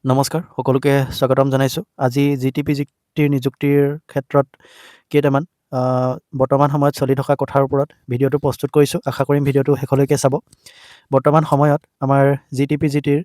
নমস্কাৰ, সকলোকে স্বাগতম জনাইছোঁ। আজি GTPGTৰ নিযুক্তিৰ ক্ষেত্ৰত কেইটামান আ, বৰ্তমান সময়ত চলি থকা কথাৰ ওপৰত ভিডিঅ'টো প্ৰস্তুত কৰিছোঁ। আশা কৰিম ভিডিঅ'টো শেষলৈকে চাব। বৰ্তমান সময়ত আমাৰ GTPGTৰ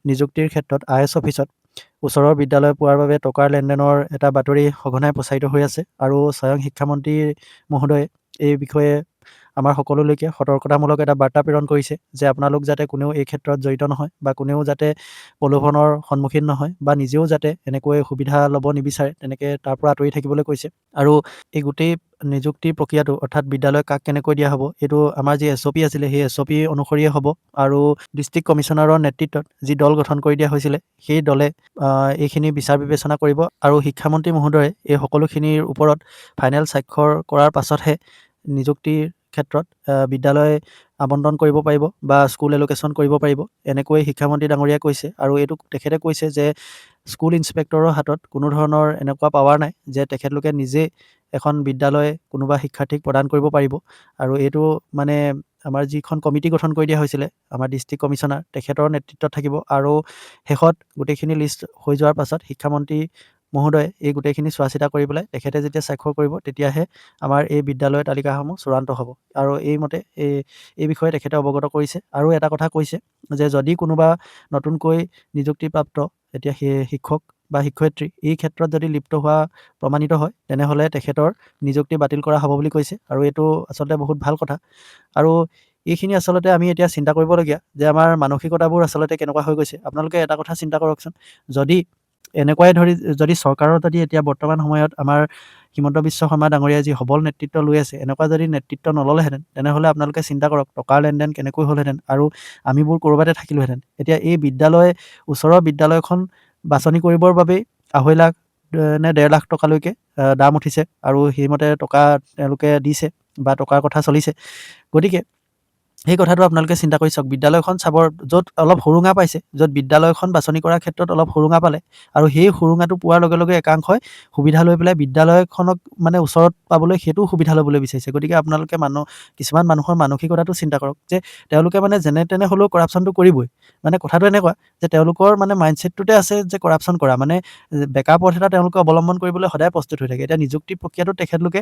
নিযুক্তিৰ ক্ষেত্ৰত IAS অফিচত ওচৰৰ বিদ্যালয় পোৱাৰ বাবে টকাৰ লেনদেনৰ এটা বাতৰি সঘনাই প্ৰচাৰিত হৈ আছে আৰু স্বয়ং শিক্ষামন্ত্ৰী মহোদয়ে এই বিষয়ে আমাৰ সকলোলৈকে সতৰ্কতামূলক এটা বাৰ্তা প্ৰেৰণ কৰিছে যে আপোনালোক যাতে কোনেও এই ক্ষেত্ৰত জড়িত নহয় বা কোনেও যাতে প্ৰলোভনৰ সন্মুখীন নহয় বা নিজেও যাতে এনেকৈ সুবিধা ল'ব নিবিচাৰে তেনেকৈ তাৰ পৰা আঁতৰি থাকিবলৈ কৈছে। আৰু এই গোটেই নিযুক্তি প্ৰক্ৰিয়াটো অৰ্থাৎ বিদ্যালয় কাক কেনেকৈ দিয়া হ'ব এইটো আমাৰ যি SOP আছিলে সেই SOP অনুসৰিয়ে হ'ব আৰু ডিষ্ট্ৰিক্ট কমিশ্যনাৰৰ নেতৃত্বত যি দল গঠন কৰি দিয়া হৈছিলে সেই দলে এইখিনি বিচাৰ বিবেচনা কৰিব আৰু শিক্ষামন্ত্ৰী মহোদয়ে এই সকলোখিনিৰ ওপৰত ফাইনেল স্বাক্ষৰ কৰাৰ পাছতহে নিযুক্তিৰ ক্ষেত্ৰত বিদ্যালয় আবণ্টন কৰিব পাৰিব বা স্কুল এলোকেশ্যন কৰিব পাৰিব, এনেকৈ শিক্ষামন্ত্ৰী ডাঙৰীয়াই কৈছে। আৰু এইটো তেখেতে কৈছে যে স্কুল ইনস্পেক্টৰৰ হাতত কোনো ধৰণৰ এনেকুৱা পাৱাৰ নাই যে তেখেতলোকে নিজে এখন বিদ্যালয় কোনোবা শিক্ষাৰ্থীক প্ৰদান কৰিব পাৰিব। আৰু এইটো মানে আমাৰ যিখন কমিটি গঠন কৰি দিয়া হৈছিলে আমাৰ ডিষ্ট্ৰিক্ট কমিশ্যনাৰ তেখেতৰ নেতৃত্বত থাকিব আৰু শেষত গোটেইখিনি লিষ্ট হৈ যোৱাৰ পাছত শিক্ষামন্ত্ৰী মহোদয়ে এই গোটেইখিনি চোৱা চিতা কৰি পেলাই তেখেতে যেতিয়া স্বাক্ষৰ কৰিব তেতিয়াহে আমাৰ এই বিদ্যালয়ৰ তালিকাসমূহ চূড়ান্ত হ'ব। আৰু এইমতে এই বিষয়ে তেখেতে অৱগত কৰিছে আৰু এটা কথা কৈছে যে যদি কোনোবা নতুনকৈ নিযুক্তিপ্ৰাপ্ত এতিয়া সেই শিক্ষক বা শিক্ষয়িত্ৰী এই ক্ষেত্ৰত যদি লিপ্ত হোৱা প্ৰমাণিত হয় তেনেহ'লে তেখেতৰ নিযুক্তি বাতিল কৰা হ'ব বুলি কৈছে। আৰু এইটো আচলতে বহুত ভাল কথা। আৰু এইখিনি আচলতে আমি এতিয়া চিন্তা কৰিবলগীয়া যে আমাৰ মানসিকতাবোৰ আচলতে কেনেকুৱা হৈ গৈছে। আপোনালোকে এটা কথা চিন্তা কৰকচোন, যদি এনেকুৱাই যদি চৰকাৰৰ যদি এতিয়া বৰ্তমান সময়ত আমাৰ হিমন্ত বিশ্ব শৰ্মা ডাঙৰীয়াই যি সবল নেতৃত্ব লৈ আছে এনেকুৱা যদি নেতৃত্ব নল'লেহেঁতেন তেনেহ'লে আপোনালোকে চিন্তা কৰক টকাৰ লেনদেন কেনেকৈ হ'লহেঁতেন আৰু আমিবোৰ ক'ৰবাতে থাকিলোহেঁতেন। এতিয়া এই ওচৰৰ বিদ্যালয়খন বাছনি কৰিবৰ বাবেই 2.5 লাখ নে 1.5 লাখ টকালৈকে দাম উঠিছে আৰু সেইমতে টকা তেওঁলোকে দিছে বা টকাৰ কথা চলিছে। গতিকে সেই কথাটো আপোনালোকে চিন্তা কৰি চাওক, বিদ্যালয়খন চাব য'ত অলপ সুৰুঙা পাইছে, য'ত বিদ্যালয়খন বাছনি কৰাৰ ক্ষেত্ৰত অলপ সুৰুঙা পালে আৰু সেই সুৰুঙাটো পোৱাৰ লগে লগে একাংশই সুবিধা লৈ পেলাই বিদ্যালয়খনক মানে ওচৰত পাবলৈ সেইটোও সুবিধা ল'বলৈ বিচাৰিছে। গতিকে আপোনালোকে কিছুমান মানুহৰ মানসিকতাটো চিন্তা কৰক যে তেওঁলোকে মানে যেনে তেনে হ'লেও কৰাপশ্যনটো কৰিবই। মানে কথাটো এনেকুৱা যে তেওঁলোকৰ মানে মাইণ্ডছেটটোতে আছে যে কৰাপশ্যন কৰা মানে বেকা পথ এটা তেওঁলোকে অৱলম্বন কৰিবলৈ সদায় প্ৰস্তুত হৈ থাকে। এতিয়া নিযুক্তি প্ৰক্ৰিয়াটোত তেখেতলোকে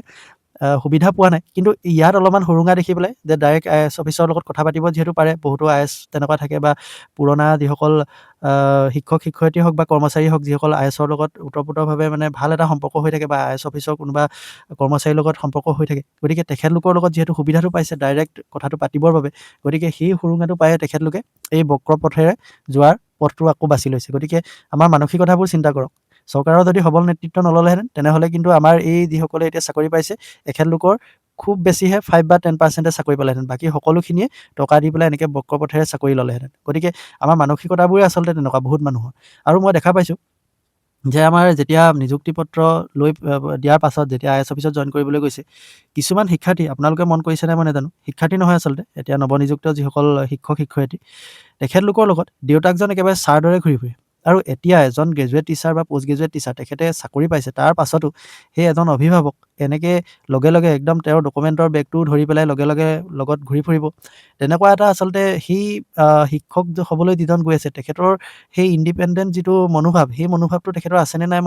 সুবিধা পোৱা নাই, কিন্তু ইয়াত অলপমান সুৰুঙা দেখি পেলাই যে ডাইৰেক্ট IAS অফিচৰ লগত কথা পাতিব যিহেতু পাৰে, বহুতো IAS তেনেকুৱা থাকে বা পুৰণা যিসকল শিক্ষক শিক্ষয়িত্ৰী হওক বা কৰ্মচাৰী হওক যিসকল IASৰ লগত ওতঃপ্ৰোতভাৱে মানে ভাল এটা সম্পৰ্ক হৈ থাকে বা IAS অফিচৰ কোনোবা কৰ্মচাৰীৰ লগত সম্পৰ্ক হৈ থাকে, গতিকে তেখেতলোকৰ লগত যিহেতু সুবিধাটো পাইছে ডাইৰেক্ট কথাটো পাতিবৰ বাবে, গতিকে সেই সুৰুঙাটো পায়ে তেখেতলোকে এই বক্ৰ পথেৰে যোৱাৰ পথটো আকৌ বাছি লৈছে। গতিকে আমাৰ মানসিকতাবোৰ চিন্তা কৰক, চৰকাৰৰ যদি সবল নেতৃত্ব নল'লেহেঁতেন তেনেহ'লে কিন্তু আমাৰ এই যিসকলে এতিয়া চাকৰি পাইছে এখেতলোকৰ খুব বেছিহে 5 বা 10% চাকৰি পালেহেঁতেন, বাকী সকলোখিনিয়ে টকা দি পেলাই এনেকৈ বক্ৰ পথেৰে চাকৰি ল'লেহেঁতেন। গতিকে আমাৰ মানসিকতাবোৰে আচলতে তেনেকুৱা বহুত মানুহৰ। আৰু মই দেখা পাইছোঁ যে আমাৰ যেতিয়া নিযুক্তি পত্ৰ লৈ দিয়াৰ পাছত যেতিয়া IAS অফিচত জইন কৰিবলৈ গৈছে, কিছুমান শিক্ষাৰ্থী আপোনালোকে মন কৰিছেনে মই নাজানো, শিক্ষাৰ্থী নহয় আচলতে এতিয়া নৱনিযুক্ত যিসকল শিক্ষক শিক্ষয়িত্ৰী তেখেতলোকৰ লগত দেউতাকজন একেবাৰে ছাৰ দৰে ঘূৰি ফুৰে। আৰু এতিয়া এজন গ্ৰেজুৱেট টিচাৰ বা পষ্ট গ্ৰেজুৱেট টিচাৰ তেখেতে চাকৰি পাইছে, তাৰ পাছতো সেই এজন অভিভাৱক এনেকৈ লগে লগে একদম তেওঁৰ ডকুমেণ্টৰ বেগটোও ধৰি পেলাই লগে লগে লগত ঘূৰি ফুৰিব। তেনেকুৱা এটা আচলতে সেই শিক্ষক হ'বলৈ যিজন গৈ আছে তেখেতৰ সেই ইণ্ডিপেণ্ডেণ্ট যিটো মনোভাৱ সেই মনোভাৱটো তেখেতৰ আছেনে নাই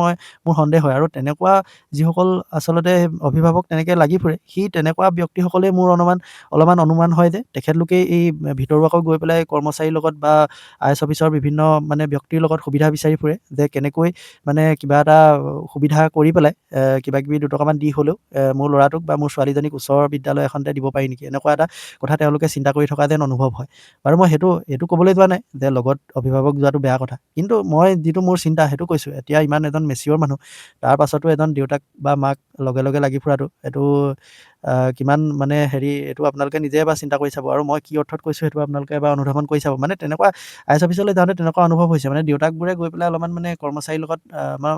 মোৰ সন্দেহ হয়। আৰু তেনেকুৱা যিসকল আচলতে অভিভাৱক তেনেকৈ লাগি ফুৰে সেই তেনেকুৱা ব্যক্তিসকলে মোৰ অলপমান অনুমান হয় যে তেখেতলোকে এই ভিতৰুৱাকৈ গৈ পেলাই কৰ্মচাৰীৰ লগত বা IAS অফিচৰ বিভিন্ন মানে ব্যক্তিৰ লগত সুবিধা বিচাৰি ফুৰে যে কেনেকৈ মানে কিবা এটা সুবিধা কৰি পেলাই কিবাকিবি দুটকামান দি হ'লেও মোৰ ল'ৰাটোক বা মোৰ ছোৱালীজনীক ওচৰৰ বিদ্যালয় এখনতে দিব পাৰি নেকি, এনেকুৱা এটা কথা তেওঁলোকে চিন্তা কৰি থকা যেন অনুভৱ হয়। বাৰু মই এইটো ক'বলৈ যোৱা নাই যে লগত অভিভাৱক যোৱাটো বেয়া কথা, কিন্তু মই যিটো মোৰ চিন্তা সেইটো কৈছোঁ। এতিয়া ইমান এজন মেচিয়ৰ মানুহ, তাৰ পাছতো এজন দেউতাক বা মাক লগে লগে লাগি ফুৰাটো এইটো কিমান মানে এইটো আপোনালোকে নিজে এবাৰ চিন্তা কৰি চাব। আৰু মই কি অৰ্থত কৈছোঁ সেইটো আপোনালোকে এবাৰ অনুধাৱন কৰি চাব। মানে তেনেকুৱা IAS অফিচলৈ যাওঁতে তেনেকুৱা অনুভৱ হৈছে, মানে দেউতাকবোৰে গৈ পেলাই অলপমান মানে কৰ্মচাৰীৰ লগত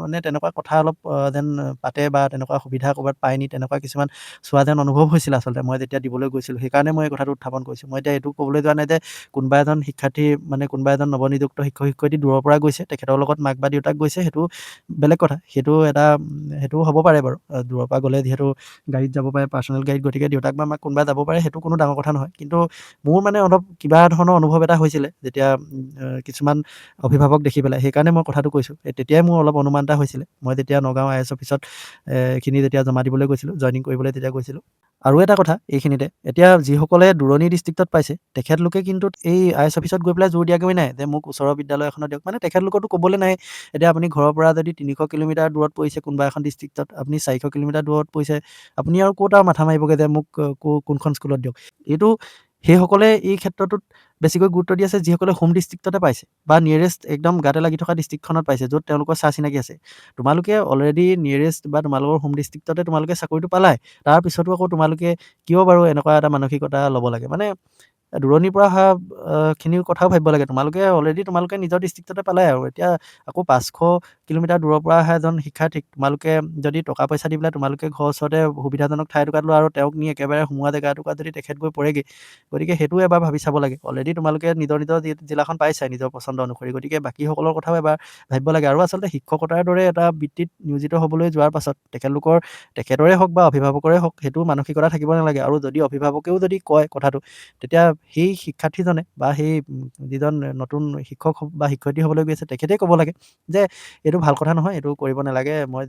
মানে তেনেকুৱা কথা অলপ যেন পাতে বা তেনেকুৱা সুবিধা ক'ৰবাত পায় নি তেনেকুৱা কিছুমান চোৱা যেন অনুভৱ হৈছিল আচলতে মই যেতিয়া দিবলৈ গৈছিলোঁ। সেইকাৰণে মই এই কথাটো উত্থাপন কৰিছোঁ। মই এতিয়া এইটো ক'বলৈ যোৱা নাই যে কোনোবা এজন শিক্ষাৰ্থী মানে কোনোবা এজন নৱনিযুক্ত শিক্ষক শিক্ষয়িত্ৰী দূৰৰ পৰা গৈছে, তেখেতৰ লগত মাক বা দেউতাক গৈছে, সেইটো বেলেগ কথা। সেইটোও হ'ব পাৰে বাৰু, দূৰৰ পৰা গ'লে যিহেতু গাড়ীত যাব পাৰে, পাৰ্চনেল গাড়ীত, গতিকে দেউতাক বা মাক কোনোবা যাব পাৰে, সেইটো কোনো ডাঙৰ কথা নহয়। কিন্তু মোৰ মানে অলপ কিবা ধৰণৰ অনুভৱ এটা হৈছিলে যেতিয়া কিছুমান অভিভাৱক দেখি পেলাই, সেইকাৰণে মই কথাটো কৈছোঁ। তেতিয়াই মোৰ অলপ অনুমান এটা হৈছিলে। মই যেতিয়া নগাঁও IAS অফিচত এইখিনি যেতিয়া জমা দিবলৈ গৈছিলোঁ, জইনিং কৰিবলৈ তেতিয়া গৈছিলোঁ। আৰু এটা কথা এইখিনিতে, এতিয়া যিসকলে দূৰণি ডিষ্ট্ৰিক্টত পাইছে, তেখেতলোকে কিন্তু এই IAS অফিচত গৈ পেলাই জোৰ দিয়াগৈ নাই যে মোক ওচৰৰ বিদ্যালয় এখনত দিয়ক। মানে তেখেতলোকৰতো ক'বলৈ নাই। এতিয়া আপুনি ঘৰৰ পৰা যদি ৩০০ কিলোমিটাৰ দূৰত পৰিছে কোনোবা এখন ডিষ্ট্ৰিক্টত, আপুনি ৪০০ কিলোমিটাৰ দূৰত পৰিছে, আপুনি আৰু ক'ত আৰু মাথা মাৰিবগৈ যে মোক কোনখন স্কুলত দিয়ক। এইটো সেইসকলে এই ক্ষেত্ৰটোত বেছিকৈ গুৰুত্ব দি আছে যিসকলে হোম ডিষ্ট্ৰিক্টতে পাইছে বা নিয়েৰেষ্ট একদম গাতে লাগি থকা ডিষ্ট্ৰিক্টখনত পাইছে, য'ত তেওঁলোকৰ চা চিনাকি আছে। তোমালোকে অলৰেডি নিয়েৰেষ্ট বা তোমালোকৰ হোম ডিষ্ট্ৰিক্টতে তোমালোকে চাকৰিটো পালাই। তাৰ পিছতো আকৌ তোমালোকে কিয় বাৰু এনেকুৱা এটা মানসিকতা ল'ব লাগে? মানে দূৰণিৰ পৰা অহা খিনিৰ কথাও ভাবিব লাগে। তোমালোকে নিজৰ ডিষ্ট্ৰিক্টতে পালাই আৰু এতিয়া আকৌ 500 কিলোমিটাৰ দূৰৰ পৰা অহা এজন শিক্ষাৰ্থীক তোমালোকে যদি টকা পইচা দি পেলাই তোমালোকে ঘৰৰ ওচৰতে সুবিধাজনক ঠাই এটুকুৰাত লোৱা আৰু তেওঁক নি একেবাৰে সোমোৱা জেগা এটুকুৰাত যদি তেখেত গৈ পৰেগৈ, গতিকে সেইটোও এবাৰ ভাবি চাব লাগে। অলৰেডি তোমালোকে নিজৰ জিলাখন পাইছাই নিজৰ পচন্দ অনুসৰি, গতিকে বাকীসকলৰ কথাও এবাৰ ভাবিব লাগে। আৰু আচলতে শিক্ষকতাৰ দৰে এটা বৃত্তিত নিয়োজিত হ'বলৈ যোৱাৰ পাছত তেখেতৰে হওক বা অভিভাৱকৰে হওক, সেইটো মানসিকতা থাকিব নালাগে। আৰু যদি অভিভাৱকেও যদি কয় কথাটো, তেতিয়া সেই শিক্ষাৰ্থীজনে বা সেই যিজন নতুন শিক্ষক বা শিক্ষয়িত্ৰী হ'বলৈ গৈ আছে, তেখেতেই ক'ব লাগে যে এইটো ভাল কথা নহয়, এইটো কৰিব নালাগে। মই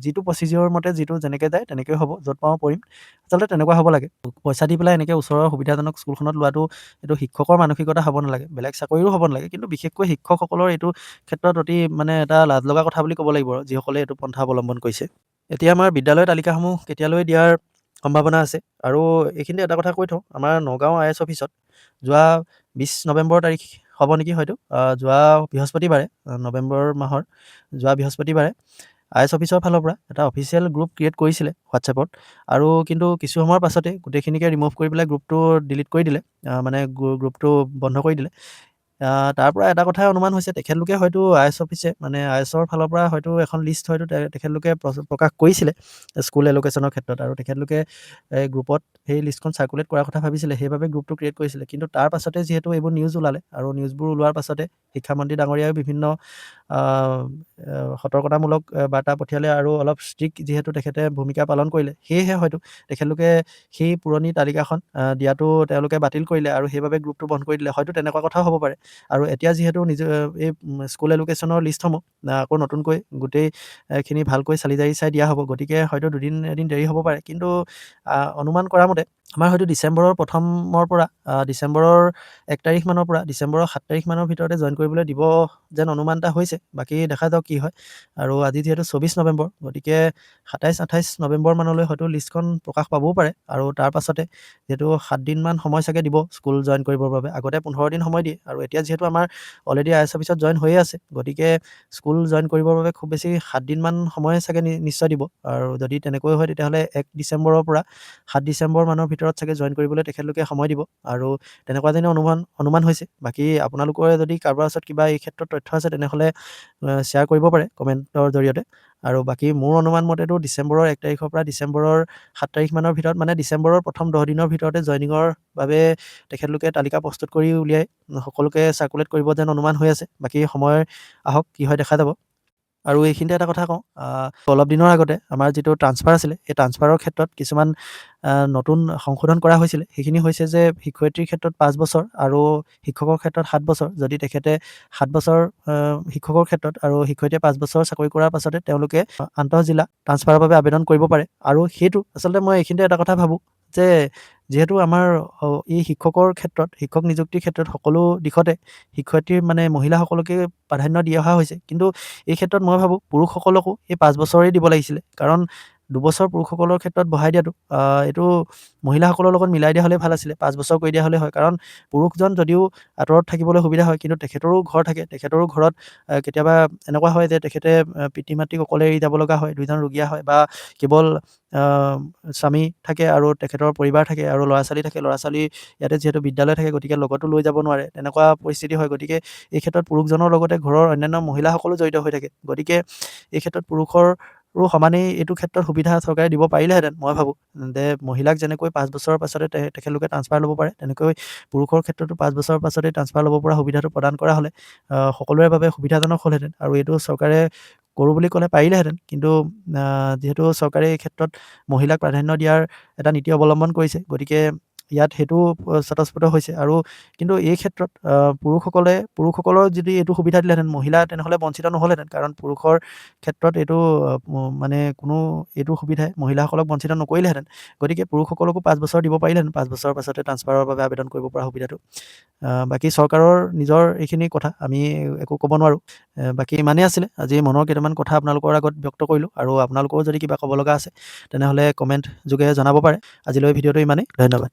যিটো প্ৰচিডিউৰ মতে যেনেকৈ যায় তেনেকৈ হ'ব, য'ত পাওঁ পৰিম। আচলতে তেনেকুৱা হ'ব লাগে। পইচা দি পেলাই এনেকৈ ওচৰৰ সুবিধাজনক স্কুলখনত লোৱাটো এইটো শিক্ষকৰ মানসিকতা হ'ব নালাগে, বেলেগ চাকৰিৰো হ'ব নালাগে। কিন্তু বিশেষকৈ শিক্ষকসকলৰ এইটো ক্ষেত্ৰত অতি মানে এটা লাজ লগা কথা বুলি ক'ব লাগিব আৰু যিসকলে এইটো পন্থা অৱলম্বন কৰিছে। এতিয়া আমাৰ বিদ্যালয়ৰ তালিকাসমূহ কেতিয়ালৈ দিয়াৰ সম্ভাৱনা আছে? আৰু এইখিনিতে এটা কথা কৈ থওঁ, আমাৰ নগাঁও IAS অফিচত যোৱা 20 নৱেম্বৰ তাৰিখ হ'ব নেকি হয়তো, যোৱা বৃহস্পতিবাৰে, নৱেম্বৰ মাহৰ যোৱা বৃহস্পতিবাৰে IAS অফিচৰ ফালৰ পৰা এটা অফিচিয়েল গ্ৰুপ ক্ৰিয়েট কৰিছিলে হোৱাটছএপত। আৰু কিন্তু কিছু সময়ৰ পাছতে গোটেইখিনিকে ৰিমুভ কৰি পেলাই গ্ৰুপটো ডিলিট কৰি দিলে, মানে গ্ৰুপটো বন্ধ কৰি দিলে। তাৰ পৰা এটা কথাই অনুমান হৈছে, তেখেতলোকে হয়তো IAS অফিচে মানে IASৰ ফালৰ পৰা হয়তো এখন লিষ্ট হয়তো তেখেতলোকে প্ৰকাশ কৰিছিলে স্কুল এলোকেশ্যনৰ ক্ষেত্ৰত, আৰু তেখেতলোকে গ্ৰুপত সেই লিষ্টখন চাৰ্কুলেট কৰাৰ কথা ভাবিছিলে, সেইবাবে গ্ৰুপটো ক্ৰিয়েট কৰিছিলে। কিন্তু তাৰ পাছতে যিহেতু এইবোৰ নিউজ ওলালে, আৰু নিউজবোৰ ওলোৱাৰ পাছতে শিক্ষামন্ত্ৰী ডাঙৰীয়াই বিভিন্ন সতৰ্কতামূলক বাৰ্তা পঠিয়ালে আৰু অলপ ষ্ট্ৰিক্ট যিহেতু তেখেতে ভূমিকা পালন কৰিলে, সেয়েহে হয়তো তেখেতলোকে সেই পুৰণি তালিকাখন দিয়াটো তেওঁলোকে বাতিল কৰিলে আৰু সেইবাবে গ্ৰুপটো বন্ধ কৰি দিলে। হয়তো তেনেকুৱা কথাও হ'ব পাৰে। আৰু এতিয়া যিহেতু এই স্কুল এলোকেশ্যনৰ লিষ্টসমূহ আকৌ নতুনকৈ গোটেইখিনি ভালকৈ চালি জাৰি চাই দিয়া হ'ব, গতিকে হয়তো এদিন দেৰি হ'ব পাৰে। কিন্তু অনুমান কৰা মতে আমাৰ হয়তো ডিচেম্বৰৰ প্ৰথমৰ পৰা ডিচেম্বৰৰ 1 তাৰিখমানৰ পৰা ডিচেম্বৰৰ 7 তাৰিখমানৰ ভিতৰতে জইন কৰিবলৈ দিব যেন অনুমান এটা হৈছে। বাকী দেখা যাওক কি হয়। আৰু আজি যিহেতু 24 নৱেম্বৰ, গতিকে 27-28 নৱেম্বৰ মানলৈ হয়তো লিষ্টখন প্ৰকাশ পাবও পাৰে। আৰু তাৰ পাছতে যিহেতু 7 দিনমান সময় চাগে দিব স্কুল জইন কৰিবৰ বাবে, আগতে 15 দিন সময় দিয়ে। আৰু এতিয়া যিহেতু আমাৰ অলৰেডি IAS অফিচত জইন হৈয়ে আছে, গতিকে স্কুল জইন কৰিবৰ বাবে খুব বেছি 7 দিনমান সময় চাগে নিশ্চয় দিব। আৰু যদি তেনেকৈ হয় তেতিয়াহ'লে 1 ডিচেম্বৰৰ পৰা 7 ডিচেম্বৰ মানৰ ভিতৰত চাগে জইন কৰিবলৈ তেখেতলোকে সময় দিব। আৰু তেনেকুৱা যেনে অনুমান হৈছে। বাকী আপোনালোকৰ যদি কাৰোবাৰ ওচৰত কিবা এই ক্ষেত্ৰত তথ্য আছে তেনেহ'লে শ্বেয়াৰ কৰিব পাৰে কমেণ্টৰ জৰিয়তে। আৰু বাকী মোৰ অনুমান মতেতো ডিচেম্বৰৰ 1 তাৰিখৰ পৰা ডিচেম্বৰৰ 7 তাৰিখমানৰ ভিতৰত, মানে ডিচেম্বৰৰ প্ৰথম 10 দিনৰ ভিতৰতে জইনিঙৰ বাবে তেখেতলোকে তালিকা প্ৰস্তুত কৰি উলিয়াই সকলোকে চাৰ্কুলেট কৰিব যেন অনুমান হৈ আছে। বাকী সময় আহক, কি হয় দেখা যাব। আৰু এইখিনিতে এটা কথা কওঁ, অলপ দিনৰ আগতে আমাৰ যিটো ট্ৰান্সফাৰ আছিলে, সেই ট্ৰান্সফাৰৰ ক্ষেত্ৰত কিছুমান নতুন সংশোধন কৰা হৈছিলে। সেইখিনি হৈছে যে শিক্ষয়িত্ৰীৰ ক্ষেত্ৰত 5 বছৰ আৰু শিক্ষকৰ ক্ষেত্ৰত 7 বছৰ। যদি তেখেতে 7 বছৰ শিক্ষকৰ ক্ষেত্ৰত আৰু শিক্ষয়িত্ৰীয়ে 5 বছৰ চাকৰি কৰাৰ পাছতে তেওঁলোকে আন্তঃজিলা ট্ৰান্সফাৰৰ বাবে আবেদন কৰিব পাৰে। আৰু সেইটো আচলতে মই এইখিনিতে এটা কথা ভাবোঁ যে যিহেতু আমাৰ এই শিক্ষকৰ ক্ষেত্ৰত, শিক্ষক নিযুক্তিৰ ক্ষেত্ৰত সকলো দিশতে শিক্ষয়িত্ৰী মানে মহিলাসকলকে প্ৰাধান্য দি অহা হৈছে। কিন্তু এই ক্ষেত্ৰত মই ভাবোঁ পুৰুষসকলকো এই 5 বছৰেই দিব লাগিছিলে। কাৰণ 2 বছৰ পুৰুষসকলৰ ক্ষেত্ৰত বঢ়াই দিয়াটো এইটো মহিলাসকলৰ লগত মিলাই দিয়া হ'লে ভাল আছিলে। 5 বছৰ কৰি দিয়া হ'লে হয়। কাৰণ পুৰুষজন যদিও আঁতৰত থাকিবলৈ সুবিধা হয়, কিন্তু তেখেতৰো ঘৰ থাকে। তেখেতৰো ঘৰত কেতিয়াবা এনেকুৱা হয় যে তেখেতে পিতৃ মাতৃক অকলে এৰি যাব লগা হয়, 2জন ৰোগীয়া হয়, বা কেৱল স্বামী থাকে আৰু তেখেতৰ পৰিবাৰ থাকে আৰু ল'ৰা-ছোৱালী থাকে। ল'ৰা-ছোৱালী ইয়াতে যিহেতু বিদ্যালয় থাকে, গতিকে লগতো লৈ যাব নোৱাৰে, তেনেকুৱা পৰিস্থিতি হয়। গতিকে এই ক্ষেত্ৰত পুৰুষজনৰ লগতে ঘৰৰ অন্যান্য মহিলাসকলো জড়িত হৈ থাকে। গতিকে এই ক্ষেত্ৰত পুৰুষৰো সমানেই এইটো ক্ষেত্ৰত সুবিধা চৰকাৰে দিব পাৰিলেহেঁতেন। মই ভাবোঁ যে মহিলাক যেনেকৈ 5 বছৰৰ পাছতে তেখেতলোকে ট্ৰান্সফাৰ ল'ব পাৰে, তেনেকৈ পুৰুষৰ ক্ষেত্ৰতো 5 বছৰৰ পাছতে ট্ৰান্সফাৰ ল'ব পৰা সুবিধাটো প্ৰদান কৰা হ'লে সকলোৰে বাবে সুবিধাজনক হ'লহেঁতেন। আৰু এইটো চৰকাৰে কৰোঁ বুলি ক'লে পাৰিলেহেঁতেন। কিন্তু যিহেতু চৰকাৰে এই ক্ষেত্ৰত মহিলাক প্ৰাধান্য দিয়াৰ এটা নীতি অৱলম্বন কৰিছে, গতিকে ইয়াত সেইটো স্বতঃস্ফূৰ্ত হৈছে। আৰু কিন্তু এই ক্ষেত্ৰত পুৰুষসকলৰ যদি এইটো সুবিধা দিলেহেঁতেন, মহিলা তেনেহ'লে বঞ্চিত নহ'লহেঁতেন। কাৰণ পুৰুষৰ ক্ষেত্ৰত এইটো মানে কোনো এইটো সুবিধাই মহিলাসকলক বঞ্চিত নকৰিলেহেঁতেন। গতিকে পুৰুষসকলকো 5 বছৰ দিব পাৰিলেহেঁতেন, 5 বছৰৰ পাছতে ট্ৰান্সফাৰৰ বাবে আবেদন কৰিব পৰা সুবিধাটো। বাকী চৰকাৰৰ নিজৰ এইখিনি কথা আমি একো ক'ব নোৱাৰোঁ। বাকী ইমানেই আছিলে। আজি মনৰ কেইটামান কথা আপোনালোকৰ আগত ব্যক্ত কৰিলোঁ, আৰু আপোনালোকৰো যদি কিবা ক'ব লগা আছে তেনেহ'লে কমেণ্ট যোগে জনাব পাৰে। আজিলৈ ভিডিঅ'টো ইমানেই। ধন্যবাদ।